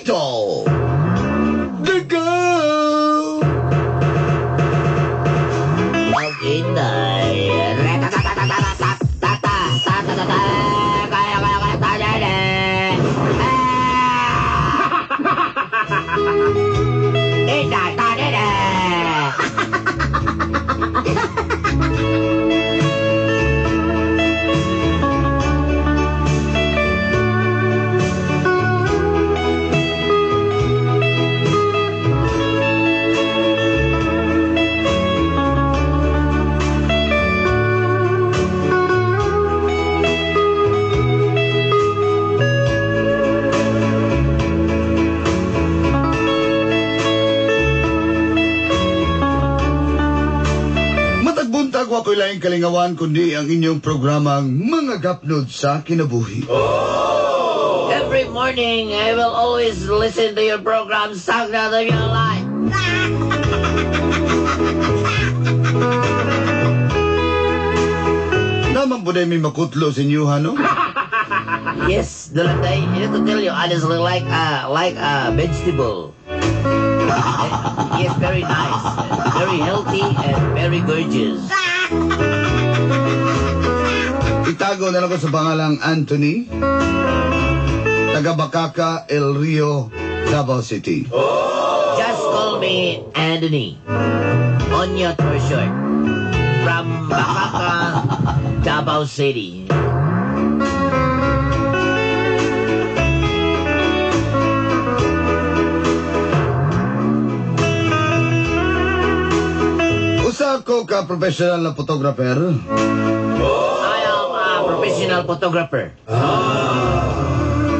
Idol! The girl! Ako ako'y laing kalingawan kundi ang inyong programang Mga Gapnod sa Kinabuhi. Oh! Every morning, I will always listen to your program, Sound of Your Life. Naman po may makutlo sa inyo, no? Yes, Dulanday, I have to tell you, honestly, like a vegetable. Yes, very nice, very healthy, and very gorgeous. Itago na lang ko sa pangalang Anthony, taga Bacaka, El Rio, Davao City. Just call me Anthony. Onyot for short. From Bacaka, Davao City. Usa ko ka professional na photographer. I am a professional photographer.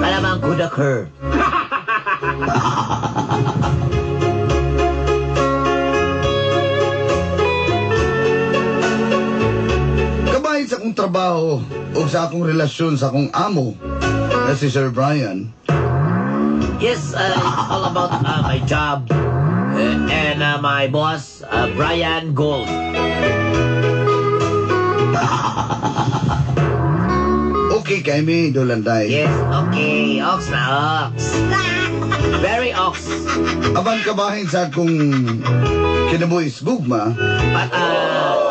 Malamang good occur. Kabahin sa akong trabaho o sa akong relasyon sa akong amo na si Sir Brian. Yes, it's all about my job and my boss, Brian Gold. Okay kay mi, Dolanday. Yes, okay. Ox na ox. Very ox. Aban kabahin sa akong kinabuhis gugma. But,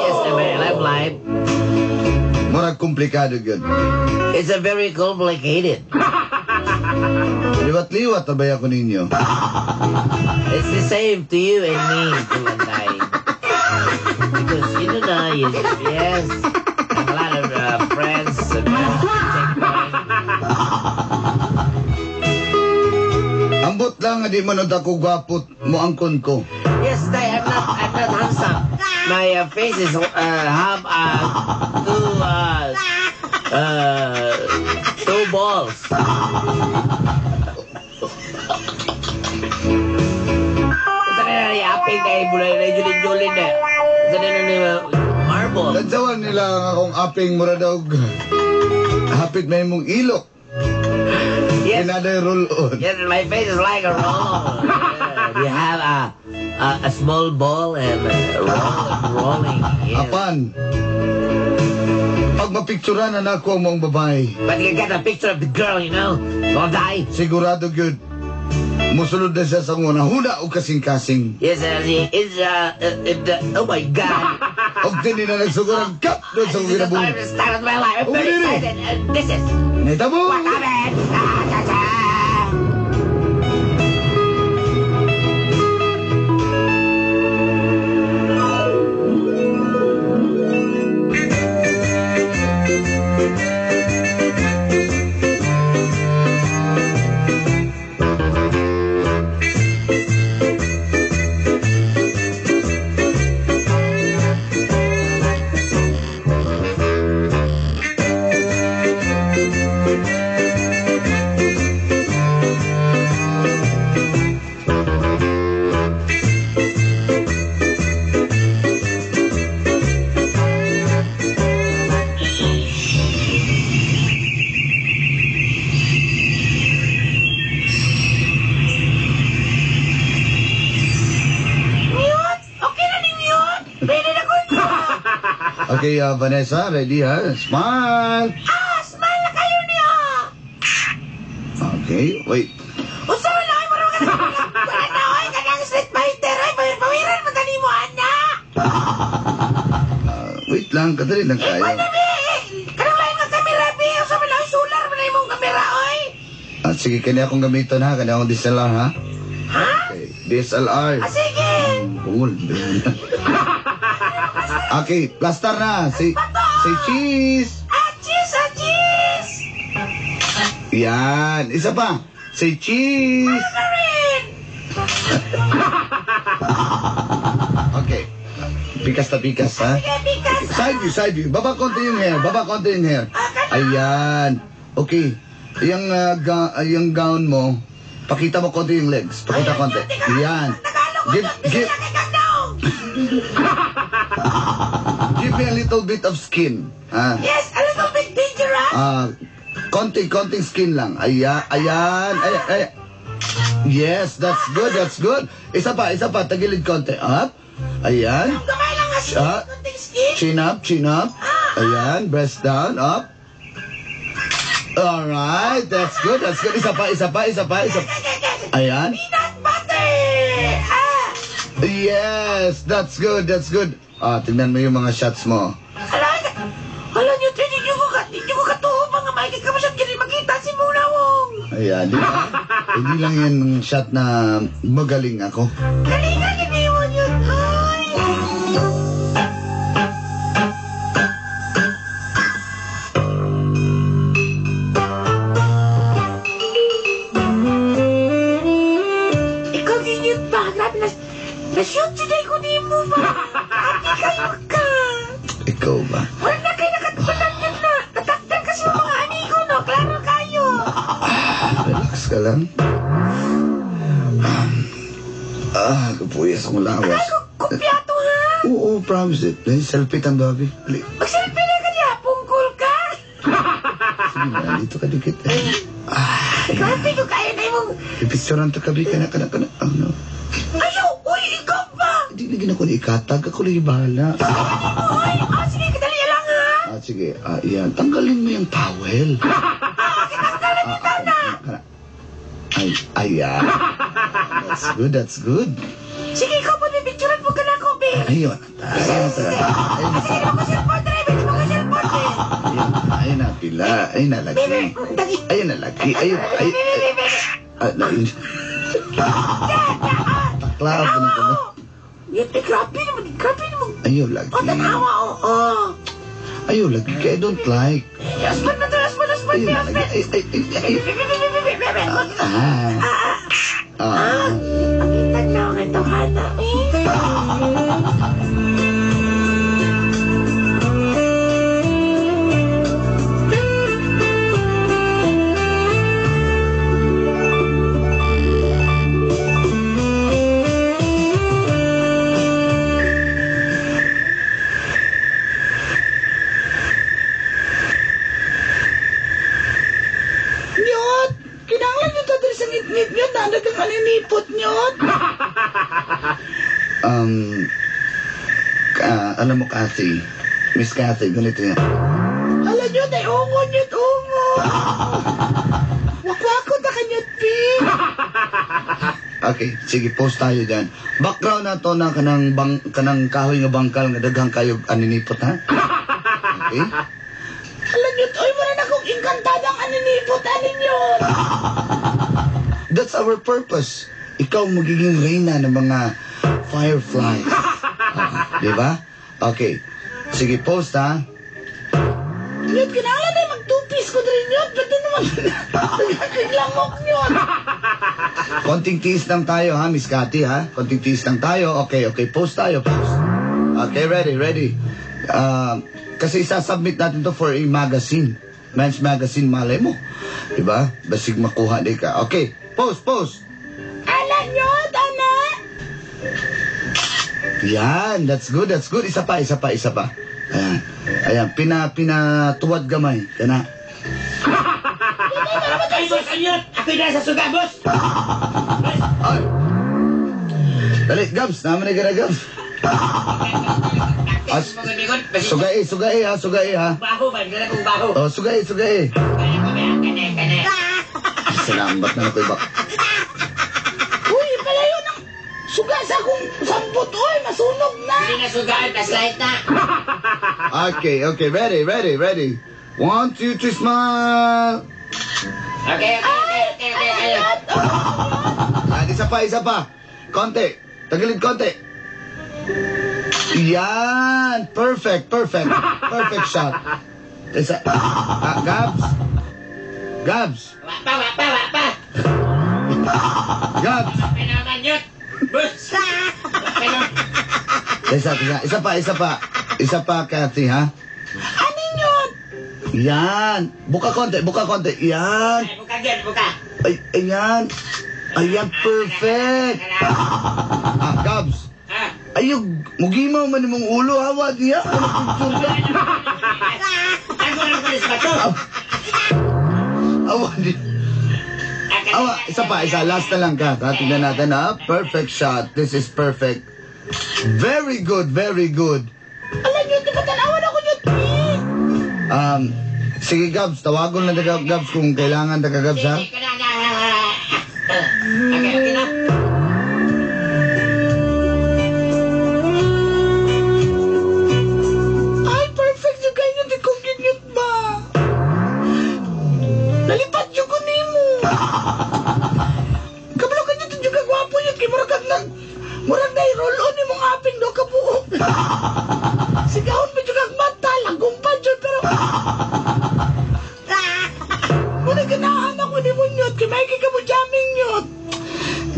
yes, very live. Murag komplikado gud. It's a very complicated. Liwat-liwat tabay ako ninyo. It's the same to you and me, Tulanday. Because you know na, yes, a lot of friends and checkpoint. Ambot lang nga di manod ako gwapot mo angkon ko. Yes, I'm not handsome. My face is have two balls. Aping kay bulay na julin na. Sana na marble. Nadyawan nila ang akong aping muradog. Hapit may mong ilok. Yes. Kinaday roll-on. Yes, my face is like a roll. We have a small ball and rolling. Yes. Apan, pag mapicturan na ako ang mong babae. But you get a picture of the girl, you know. Don't die. Sigurado gyud. Musulod na siya sa una huna o kasing-kasing. Yes, oh my God. Og din na nagsugod ang kap doon sa This is the ginabuhi. start of my life. I'm very excited. This is Netabo! what happened. Okay, Vanessa, ready ha? Smile! Smile na kayo niyo! Okay, wait. Usa mo lang, marunong ka sa wala na, oy, kanyang street fighter, ay, pawiran mo tani mo, ana! Wait lang, kadali lang tayo. Manabi! Kanang lain nga kamera, bi! Usa mo lang, solar mo na imong kamera, oy! Sige, kanya akong gamiton ha, kanya akong DSLR ha? Ha? Okay, DSLR. Sige! Bungol, okay, plaster na. Say cheese. Cheese! Yan, isa pa. Say cheese. Ano rin? Okay. Pikas na pikas, ha? Sige, bigas! Side view. Baba konti yung hair. Ayan. Okay. Yung gown mo, pakita mo konti yung legs. Pakita konti. Yan. Give me a little bit of skin. Yes, a little bit dangerous. Konting skin lang. Ayan. Yes, that's good. Isa pa. Tagilid konti. Up. Ayan. Kamay lang nga skin, Ah. kunting skin. Chin up. Ayan. Breast down. Up. Alright. That's good. Isa pa. Ayan. Peanut butter! Yes, that's good. Tingnan mo yung mga shots mo. Alam niyo, hindi ko katuho mga maikit ka masyad kini makita si Munawong. Ayan, di ba? Hindi lang yan shot na magaling ako. Galingan hindi mo yun. Ay! Ikaw ginyot ba? Grabe na-shoot today ko di mo ba? Ate kayo ka. Ikaw ba? Wala na kayo nakatapatan na. Nataktan kasi yung mga amigo, no? Klaro kayo. Relax ka lang. Kapuyas akong lawas. Ay, kumpyato ha? Oo, promise it. Selfie tan, Bobby. Ali. Magsalpi na ka niya, pungkol ka. Sige na, dito ka dikit. Grabe ko kaya na yung... Ipicturean to kabi ka na. Ano? Ayaw, uy, ikaw ba? Hindi na ginako ni ikatag. Ako lang ibala. Uy, sige, kadali lang ha. Sige, yan. Tanggalin mo yung towel. Kitanggalan kita na. Ayan. That's good. Sige, ikaw po, pipicturean mo ka na ako, be. Ayun. Sige, mo ko cellphone, drive. Mo ko cellphone, be. Ayun na pila. Ayun na lagi. Bebe, dali. Ayun na lagi. Ayun. Bebe. Taklab na ko na. Yate, grabe naman. Ayun lagi. O, tanawa, o. Ayun lagi. I don't like. Aspan na to, aspan. Ayun na lagi. Bebe. Pakita na ako ito, hana. Nyot! Kinanglan nyo tayo sa ngit-ngit nyo. Nanagang kaninipot nyot. Alam mo, Kathy. Miss Kathy, ganito yan. Hala nyo, tay ungo nyot, ungo. Wakwako na kanyot, pi. Okay, sige, post tayo dyan. Background na to na kanang kahoy nga bangkal nga daghang kayo aninipot, ha? Okay? Hala nyot, oy, wala na kong inkantadang aninipot, nyot. That's our purpose. Ikaw magiging reyna ng mga fireflies. Di ba? Okay. Sige, post, ha? Nyot, kinanglan ay magtupis ko din nyot. Ba't naman nagkakaglamok nyot? Konting tiis lang tayo, ha, Miss Cathy, ha? Konting tiis lang tayo. Okay, post tayo, post. Okay, ready. Kasi isasubmit natin to for a magazine. Men's magazine, malay mo. Diba? Basig makuha di ka. Okay, post. Hala nyot, ana. Yan, that's good. Isa pa. Ayan, pinatuwad gamay. Kana. Ay, boss, anyot! Ako'y nasa suga, boss! Ay. Dali, Gabs. Naman na ka na, Gabs. Sugay ha. Baho man, gana kong baho. Oh, sugay. Kaya ko ba, kane. Salamat na ako iba. Uy, palayo ng suga sa akong sambot. Uy, masunog na. Hindi na sugaan, flashlight na. Okay, ready. 1, 2, 3, smile. Okay. Isa pa. Konti. Tagilid konti. Yan. Perfect shot. Gabs. Wapa. Gabs. Pinaman yun. Bus. Isa pa, Kathy, ha? Ano yun? Yan. Buka konti. Yan. Buka. Ayan. Ayan, perfect. Gabs. Ayog, mugimaw man imong ulo, hawa diya. Ano picture ka? Ako lang palis ba to? Awa di. Isa, last na lang ka. Tingnan natin ha. Perfect shot. This is perfect. Very good. Alam nyo, di ba tanawan ako nyo, Sige, Gabs. Tawagon lang taga Gabs kung kailangan taga Gabs, ha? Okay na. Ay, perfect yung ganyan. Di kong ginyot ba? Nalipat yung kunin mo. Kabalo ka nyo ito yung kagwapo yun. Kaya murag na i-roll on yung mga aping do kabuok. Sigahon pa yung kagmata. Lagong pa dyan. Pero... Muna ganahan ako ni mo nyot. Kaya may ka mo jamming nyot.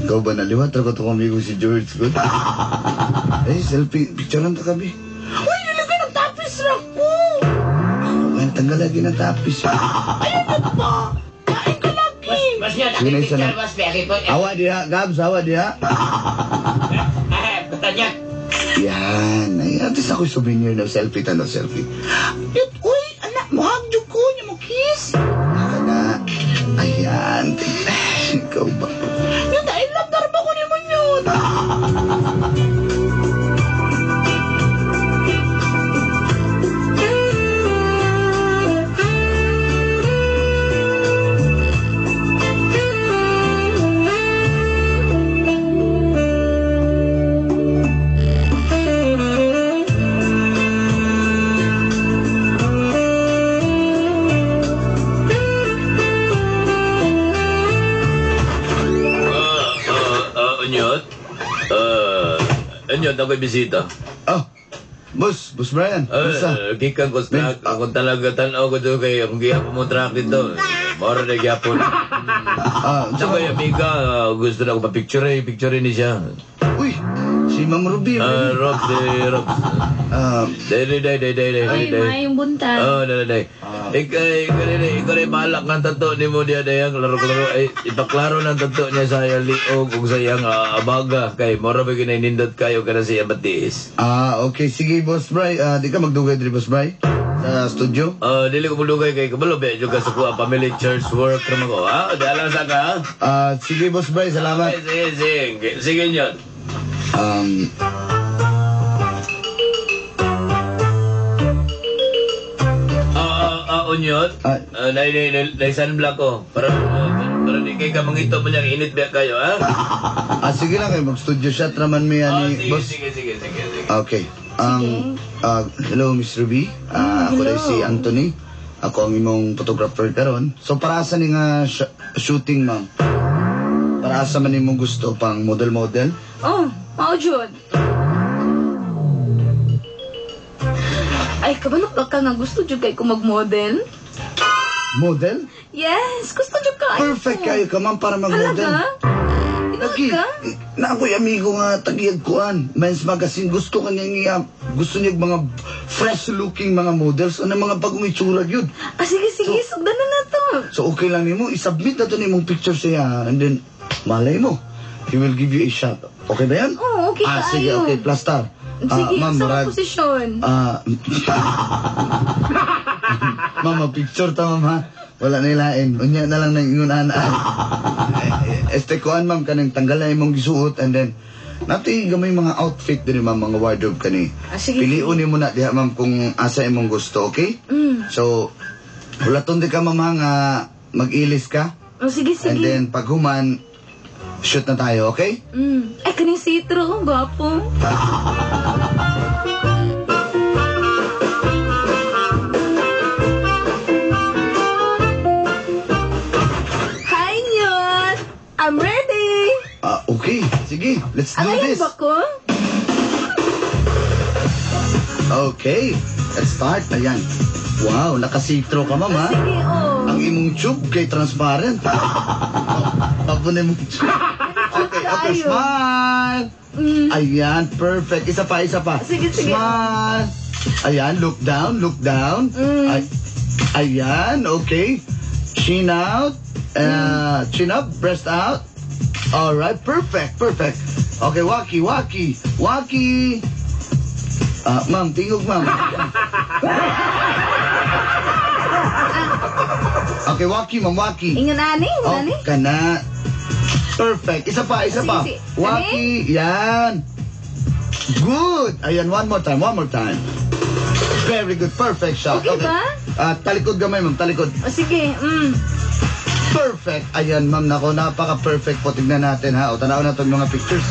Ikaw ba naliwat? Ako ito kamigo si George Good. Selfie. Picture lang kami. Uy, nilagay ng tapis lang po. Tanggal lagi ng tapis. Ayun na ba? Kain ka lagi. Mas yun, Sige na, isa picture, na. mas peki po. Awa diha, Gabs. Tanya. Yan. At least ako'y souvenir ng selfie. Yut, uy, anak, muhagjog ko niya mo kiss. Na. Ayan. Ikaw ba? Yut, I love darba ko ni mo yun. Anyot, ako'y bisita. Oh, Boss Brian. Basta. Kikan ko sa ako talaga tanaw ko doon kay akong gihapon mo track dito. Mora na gihapon. Tsaka yung amiga, gusto na ako picture ni siya. Uy, si Ma'am Ruby. Robs. Day. Ay, yung bunta. Day. Ikaw rin malak ng tato ni mo diya dayang laro-laro. Ay, ipaklaro ng tato niya sa iyang liog kung sa iyang abaga. Kay mora ba ginay-nindot kayo ka na siya matiis. Okay. Sige, Boss Brian. Di ka magdugay dito, Boss Brian? Sa studio? Dili ko mulugay kay kabalo. Be, juga sa kuha family church work naman ko. Di alam sa ka, Sige, Boss Brian. Salamat. Sige nyo. Unyot, naisanbla ko. Para di kayo ka mangito mo niyang init ba kayo, ha? Sige lang kayo. Mag-studio shot naman mo yan ni Boss. Sige. Okay. Hello, Miss Ruby. Ako rin si Anthony. Ako ang imong photographer karon. So, para sa ni nga shooting, ma'am? Para sa man imong gusto pang model-model? Oh, mao jud. Ay, kabanok ka nga gusto jud kay ko mag-model. Model? Yes, gusto jud ka. Perfect kayo ka, ma'am, para mag-model. Halaga? Lagi, na ako'y amigo nga tagiyag kuan. Men's Magazine, gusto niya mga fresh looking mga models. Ano mga bagong itsura yun. Sige, sugdan na to. So okay lang nimo, isubmit na to nimong picture siya. And then, malay mo, he will give you a shot. Okay ba yan? Oo, okay ka Sige, ayo. okay, plus star. Sige, ma'am, sa marag- posisyon. Mama, picture ta, ma'am, ha? Wala na ilain. Unya na lang nang ingunaan. Kuan, ma'am, kanang tanggal na imong gisuot and then Nati gamay mga outfit din ma'am, mga wardrobe kani. Sige. Piliunin mo na diha ma'am kung asa imong gusto, okay? So, hulaton di ka ma'am nga mag-ilis ka. Sige, sige. And then pag human, shoot na tayo, okay? Ay, kaning sitro, gwapo. Hi, Nyon! I'm ready! Okay, sige, let's do Alayan this. ba ko? Okay, let's start. Ayan. Wow, nakasitro ka ma'am ha? Sige, oh. Ang imong tube kay transparent. Papunay mo tube. Okay, okay, tayo. smile. Ayan, perfect. Isa pa, isa pa. Sige, sige. Smile. Ayan, look down, look down. Ayan, okay. Chin out. Chin up, breast out. Alright, perfect, perfect. Okay, waki, waki, waki. Ma'am, tingog ma'am. Okay, waki ma'am, waki. Ingon ani, ingon ani. Kana. Perfect. Isa pa, isa pa. Sige, sige. Waki, yan. Good. Ayan, one more time, one more time. Very good, perfect shot. Okay ba? Talikod gamay ma'am, talikod. Sige, Perfect. Ayan ma'am, nako, napaka-perfect po. Tignan natin ha. O, tanaw na itong mga pictures.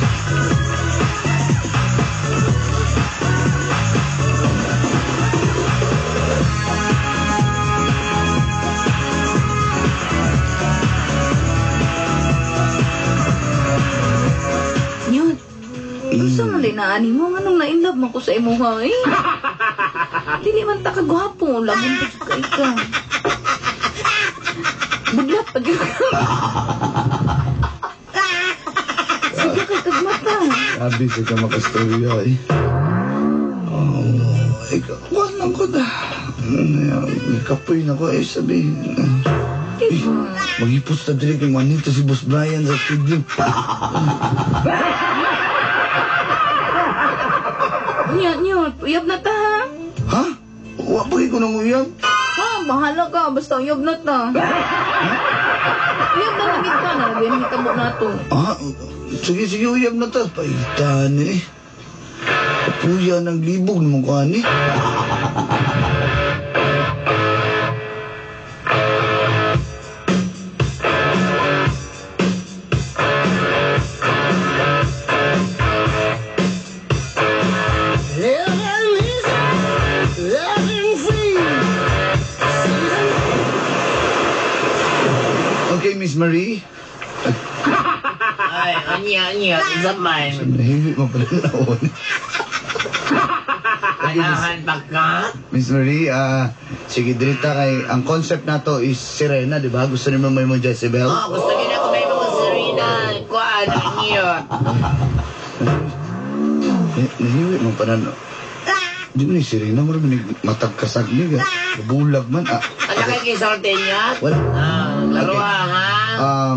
Nyon. Gusto man din na ani mo, anong na-inlove mo ko sa imo ha, eh. Dili man ta kagwapo, lamun ka ika. Budlat pag sige ka kagmata. Sabi sa ka makastorya eh. Oh, ikaw. Wala lang ko na. Kapoy na ko eh, sabi. Diba? Mag-ipos na dili kay manito si Boss Brian sa studio. Nyon, uyab na ta ha. Ha? Wapagay ko nang uyab. Ha, bahala ka, basta uyab na ta. Uyab na langit ka na, biyan hitabo na to. Sige, sige, uyab na ta. Paitan eh. Kapuya ng libog ng mukha ni. Okay, Miss Marie. Ay, anya, zaman. Nahimik mo pala naon. Kailangan pa ka? Miss Marie, sige, dirita kay, ang concept na to is sirena, di ba? Gusto niyo may mo Jezebel? Oh, gusto niyo na ko may mga Serena. Kuan, niyo. Nahimik mo pala no. Di mo ni sirena, marami matagkasag niya. Bulag man. Ano kayo kisorte niya? Well, Laruan, ha?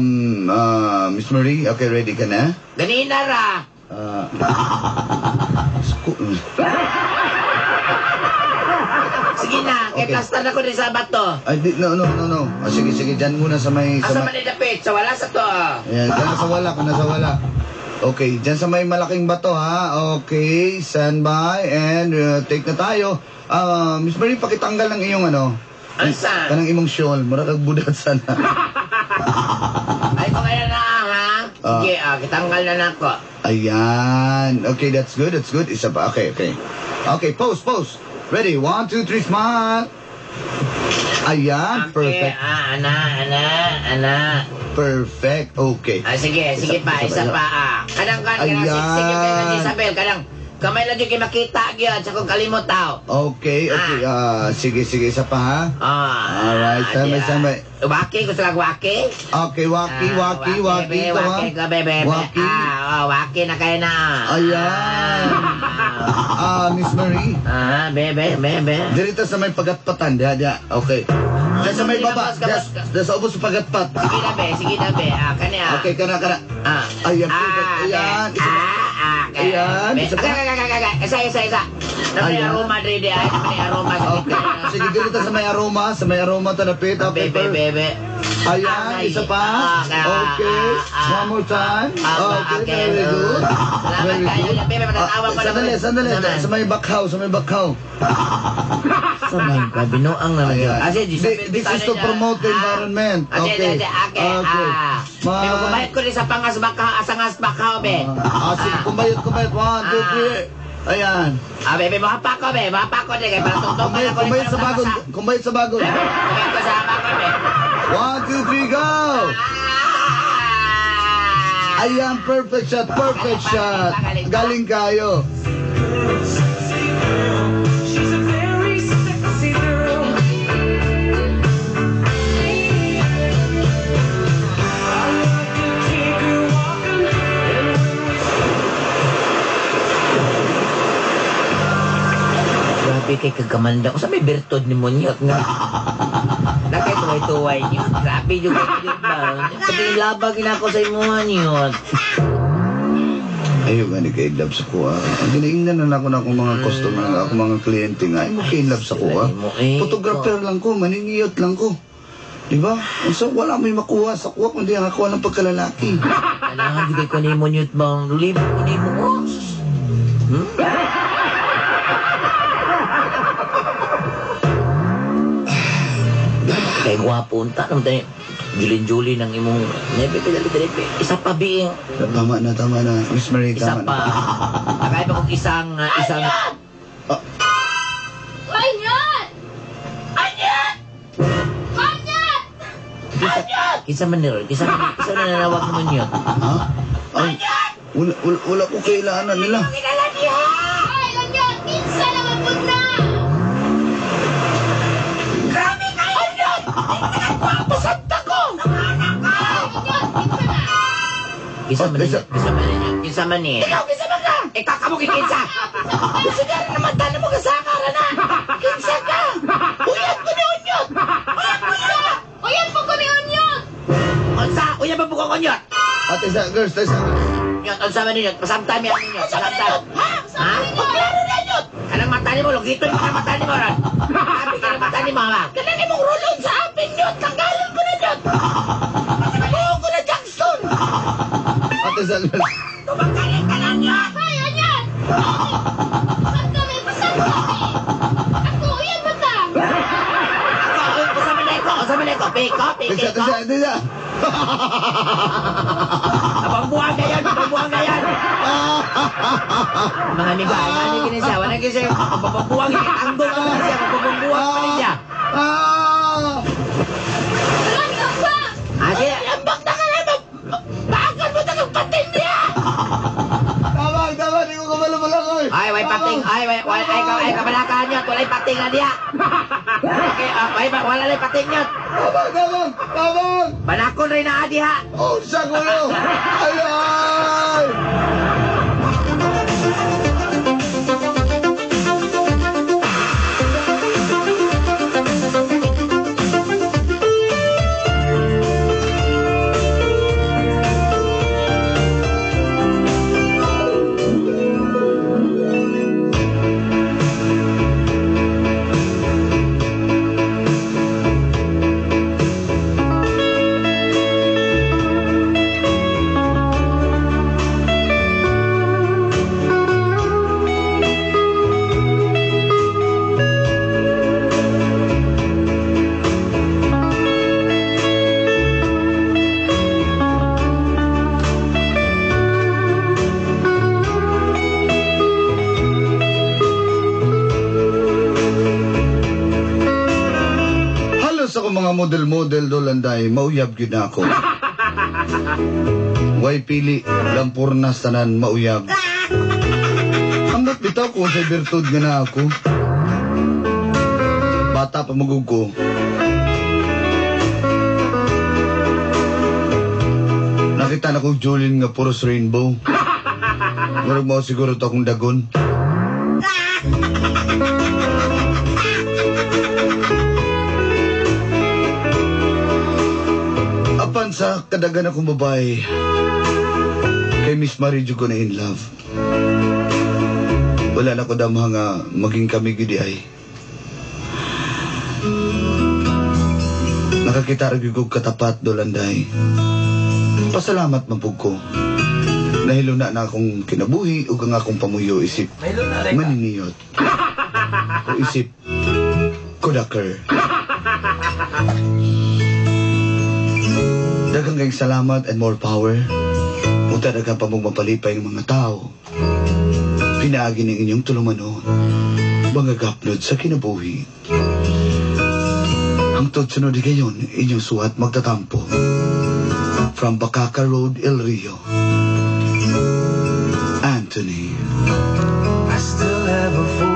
Miss Marie, okay, ready ka na? Ganina ra. Sige na, kay Okay. plastar na ko rin sa bato. Ay, no. Sige, sige, dyan muna sa may... Asa man idapit? Sa wala sa to. Ayan, dyan na sa wala, kung nasa wala. Okay, dyan sa may malaking bato, ha? Okay, stand by, and take na tayo. Miss Marie, pakitanggal ng iyong ano? Asa? Kanang imong shawl, mura kag budat sana. Ay, kung kaya na, ha? Sige, kitanggal na nako. Ayan. Okay, that's good, that's good. Isa pa, okay. Okay, pose. Ready, 1, 2, 3, smile. Ayan, perfect. Ana. Perfect, okay. Sige pa, isa pa, Kadang Ayan. sige kayo na Isabel, kadang kamay lang yung kayo makita, gyud sa kong kalimot tao. Okay. Sige, isa pa, ha? Alright, samay. Waki, gusto lang waki? Okay, waki ito, ha? Waki ka, bebe. Waki. Waki na kayo na. Ayan. Miss Marie. Bebe. Dirito sa may pagatpatan, diya. Okay. Diyan sa may baba, diyan sa ubos sa pagatpat. Sige na, be. Kanya. Okay, kana. Ayan, perfect. Ayan. Ayan. Isa pa. Isa. May Ayan. aroma rin di ay. May aroma sa Okay. Sige, dito sa may aroma. Sa may aroma tanapit. Okay, Bebe. Ayan, isa pa. Okay. One more time. Okay, very good. Salamat Very kayo. good. Bebe, matatawag pa Sandali. Sa may bakhaw. Samay ka, binuang naman yun. Ayan. This is to promote the environment. Okay. Okay. May kumayat ko rin sa pangas bakaw, asangas bakaw, be. Sige, kumayot. 1, 2, 3. Ayan. Bebe, mahapa ko, be. Mahapa ko, de. Para tungtong Kumayot sa bagod. Kumayot sa bagod. Kumayat ko sa bakal, be. 1, 2, 3, go! Ayan, perfect shot. Galing kayo. She's a very sexy girl. I like to take her walking, and Grabe kay kagamanda. Kung sa may bertod ni Munyot nga. Nakay tuway-tuway niyo. Grabe yung kagamanda ba? Pati labag na ako sa imuha niyo. Ayaw nga ni ka-inlove sa kuha. Ginaingnan na ako na akong mga customer, akong mga kliyente nga. Ayaw mo ka-inlove sa kuha. Photographer lang ko, maningiyot lang ko. Diba? So, wala may makuha sa kuha kundi ang nakuha ng pagkalalaki. Kailangan gibay ko ni Munyot bang libo ko ni mo. Kay gwapo unta naman tayo. Julin-julin ang imong nebe dali isa pa being Tama na. Miss Marie, isa tama pa. na. Nakay pa kong isang Kisa man nila, kisa na nanawag mo niyo. Ha? Ay, wala ko kailangan nila. Kisa man niya. Ikaw, kisa man ka! Ikaw ka mo kikinsa! Kisa ka naman, tala mo kasakara na! Kinsa ka! Uyat ko ni Unyot! Uyat po ko ni Unyot! Unsa? Uyat pa po ko Unyot! Ate sa girls, Unyot, unsa man Unyot? Pasamtami ang Unyot. Pasamtami. Ha? Paklaro na Unyot! Kanang mata ni mo, lugito yung kanang mata ni mo ron. Happy ka ng mata ni mo, ha? Kanang ni mong rulon sa apin Unyot! Tanggalin ko na Unyot! Buo ko na Jackson! Ate sa girls. Tumanggalin ka lang Unyot! Ay, Unyot! Saan kami? Pasaan kami? Ako, uyan mo ta! Ako, usaman ko. Piko. Tisa. Abang-buwang na yan. Mga amigo, ano gini siya? Wala gini siya. Abang-buwang, anggol ka na siya. Abang-buwang pa rin siya. Talaga ba? Sige. Ambak na ka na. Bakal mo na kang pating niya. Tama, di ko kabalo-balo ko. Ay, way pating. Ay, kabalakahan niya. Wala'y pating na niya. Okay, wala na'y pating niya. Tabang! Banakon rin na adi ha. Oh, sa gulo! Ay! Ako mga model-model dolanday, mauyab gid na ako. Way pili, lampurnas tanan mauyab. Hanggat bitaw ko sa bertud nga na ako. Bata pa magug ko. Nakita na ko Julin nga puros rainbow. Murag mo siguro to akong dagon. Apan sa kadagan akong babae, kay Miss Marie Jud ko na in love. Wala na ko damha nga maging kami gidi ay. Nakakita rin ko katapat dolanday. Pasalamat mapug ko. Nahilo na akong kinabuhi o nga akong pamuyo isip. Maniniyot. O isip. Kudaker. Daghang kayong salamat and more power. Punta daghang pa mong mapalipay ng mga tao. Pinaagi ng inyong tulumanon. Bangagapnod sa kinabuhi. Hangtod sunod gayon, inyong suhat magtatampo. From Bacaca Road, El Rio. Anthony. I still have a